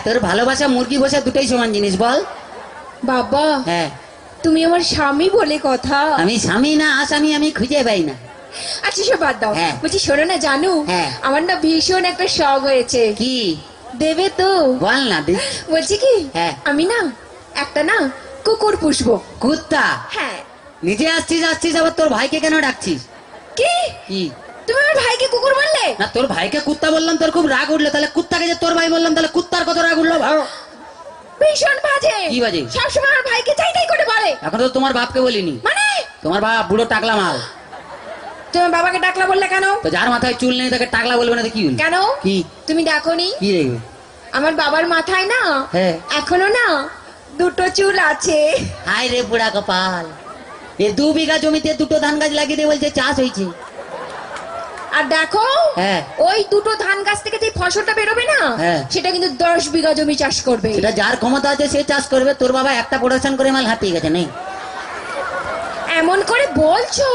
তোর ভালোবাসা মুরগি বসা দুটোই সমান জিনিস বল। বাবা হ্যাঁ তুমি আমার স্বামী বলে কথা। আমি স্বামী না আসামি আমি খুঁজে পাই না। আচ্ছা সব বাদ দাও, হ্যাঁ। বলছি শোনো না জানু, হ্যাঁ। আমার না ভীষণ একটা শখ হয়েছে। কি দেবে তো? বল না দি। বলছি কি, হ্যাঁ। আমি না একটা না কুকুর পুষবো। কুত্তা? হ্যাঁ। নিজে আসছিস আসছিস আবার তোর ভাইকে কেন ডাকছিস? কি কি তুমি আমার ভাইকে কুকুর বললে? না তোর ভাইকে কুত্তা বললাম তোর খুব রাগ উঠলো, তাহলে কুত্তাকে যে তোর ভাই বললাম তাহলে কুত্তার কত রাগ উঠলো ভালো। ভীষণ বাজে। কি বাজে? সবসময় আমার ভাইকে চাই চাই করে বলে। এখন তো তোমার বাপকে বলিনি। মানে তোমার বাপ বুড়ো টাকলা মাল। তোমার বাবাকে ডাকলা বললে কেন? তো যার মাথায় চুল নেই তাকে টাকলা বলবে না তো কি হলো? কেন? কি তুমি ডাকোনি? কি রে? আমার বাবার মাথায় না হ্যাঁ। এখনো না দুটো চুল আছে। হায় রে বুড়া কপাল, এ 2 বিঘা জমিতে দুটো ধান গাছ লাগিয়ে দিয়ে বলছে চাষ হয়েছে। আর দেখো হ্যাঁ। ওই দুটো ধান গাছ থেকে যে ফসলটা বেরোবে না, হ্যাঁ। সেটা কিন্তু 10 বিঘা জমি চাষ করবে। সেটা যার ক্ষমতা আছে সে চাষ করবে। তোর বাবা একটা প্রোডাকশন করে মাল হাতিয়ে গেছে নেই। এমন করে বলছো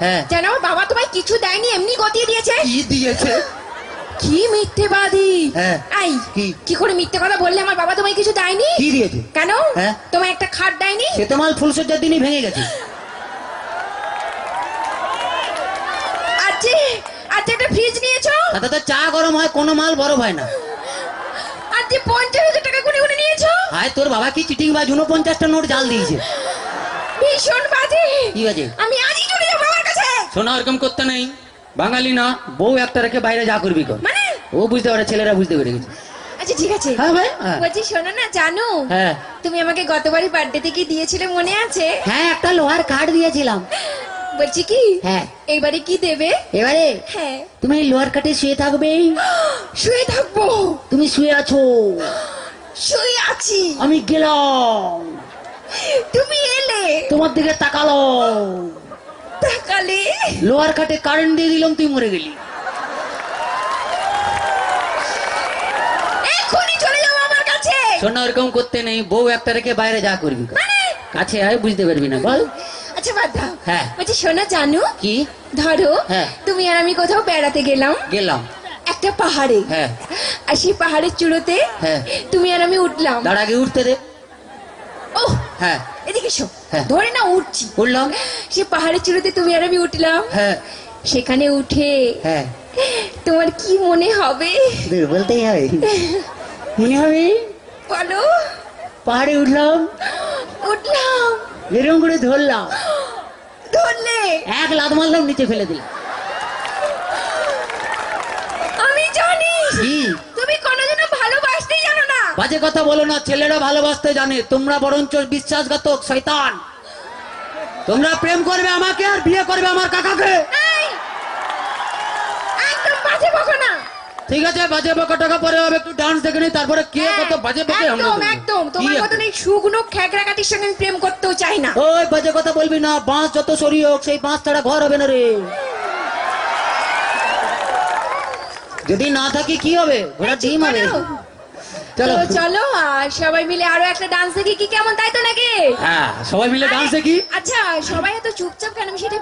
হ্যাঁ। যেন আমার বাবা তোমায় কিছু দেয়নি, এমনি গতিয়ে দিয়েছে। কি দিয়েছে? কি মিথ্যেবাদী। হ্যাঁ। এই কি? কি করে মিথ্যে কথা বললে? আমার বাবা তোমায় কিছু দেয়নি। কি দিয়েছে? কেন? হ্যাঁ। তোমায় একটা খাট দেয়নি? সে তো মাল ফুলসজ্জার দিনই ভেঙে গেছে। আজকে আজকে একটা ফ্রিজ নিয়েছো? তাতে তো চা গরম হয়, কোনো মাল বরফ হয় না। আজকে 50,000 টাকা গুনে গুনে নিয়েছো? হায় তোর বাবা কি চিটিং বাজ, 49টা নোট জাল দিয়েছে। ভীষণ বাজে। কি বাজে? আমি আজই চলে যাবো বাবার কাছে। শোনা ওরকম করতে নেই, বাঙালি না, বউ একটা রেখে বাইরে যা করবি কর। মানে ও বুঝতে পারে, ছেলেরা বুঝতে পেরে গেছে। আচ্ছা ঠিক আছে। হ্যাঁ ভাই, হ্যাঁ। বলছি শোনো না জানো, হ্যাঁ তুমি আমাকে গতবারই বার্থডেতে কি দিয়েছিলে মনে আছে? হ্যাঁ, একটা লোহার কাঠ দিয়েছিলাম। বলছি কি, হ্যাঁ। এবারে কি দেবে? এবারে হ্যাঁ। তুমি এই লোহার কাঠে শুয়ে থাকবে। শুয়ে থাকবো? তুমি শুয়ে আছো, শুয়ে আছি। আমি গেলাম, তুমি এলে, তোমার দিকে তাকালো, তাকালে লোহার কাঠে কারেন্ট দিয়ে দিলাম, তুই মরে গেলি। এখনই চলে যাবো আমার কাছে। শোনা ওরকম করতে নেই, বউ একটা রেখে বাইরে যা করবি কর। মানে কাছে আয়, বুঝতে পারবি না, বল। আচ্ছা বাদ দাও। হ্যাঁ। বলছি শোনো জানো, কি? ধরো হ্যাঁ। তুমি আর আমি কোথাও বেড়াতে গেলাম গেলাম। একটা পাহাড়ে। হ্যাঁ। আর সেই পাহাড়ের চূড়োতে হ্যাঁ। তুমি আর আমি উঠলাম। তার আগে উঠতে দে। ও হ্যাঁ। এদিকে এসো। হ্যাঁ। ধরে না উঠছি। উঠলাম। সে পাহাড়ের চূড়োতে তুমি আর আমি উঠলাম। হ্যাঁ। সেখানে উঠে হ্যাঁ। তোমার কি মনে হবে? বলতেই হবে, মনে হবে। বলো। পাহাড়ে উঠলাম, উঠলাম, এরকম করে ধরলাম, ধরলে এক লাত মারলাম, নিচে ফেলে দিলাম। আমি জানি কি? তুমি কোনোদিনও ভালোবাসতেই জানো না। বাজে কথা বলো না, ছেলেরা ভালোবাসতে জানে, তোমরা বরঞ্চ বিশ্বাসঘাতক শয়তান। তোমরা প্রেম করবে আমাকে আর বিয়ে করবে আমার কাকাকে। এই, একদম বাজে বকো না। ঠিক আছে, বাজে বকা টাকা পরে হবে, একটু ডান্স দেখে নি, তারপরে কে কত বাজে বকে আমরা একদম দেখবো। একদম কি তোমার একদম? মতন এই শুকনো খেকড়াকাটির সঙ্গে আমি প্রেম করতেও চাই না। ওই বাজে কথা বলবি না, বাঁশ যত সরি হোক সেই বাঁশ ছাড়া ঘর হবে না রে। যদি না থাকি কি হবে, ঘোড়া ডিম হবে। চলো তো চলো আর সবাই মিলে আরো একটা ডান্স দেখি, কি কেমন, তাই তো নাকি? হ্যাঁ, সবাই মিলে ডান্স দেখি। আচ্ছা সবাই এত চুপচাপ কেন, আমি সেটা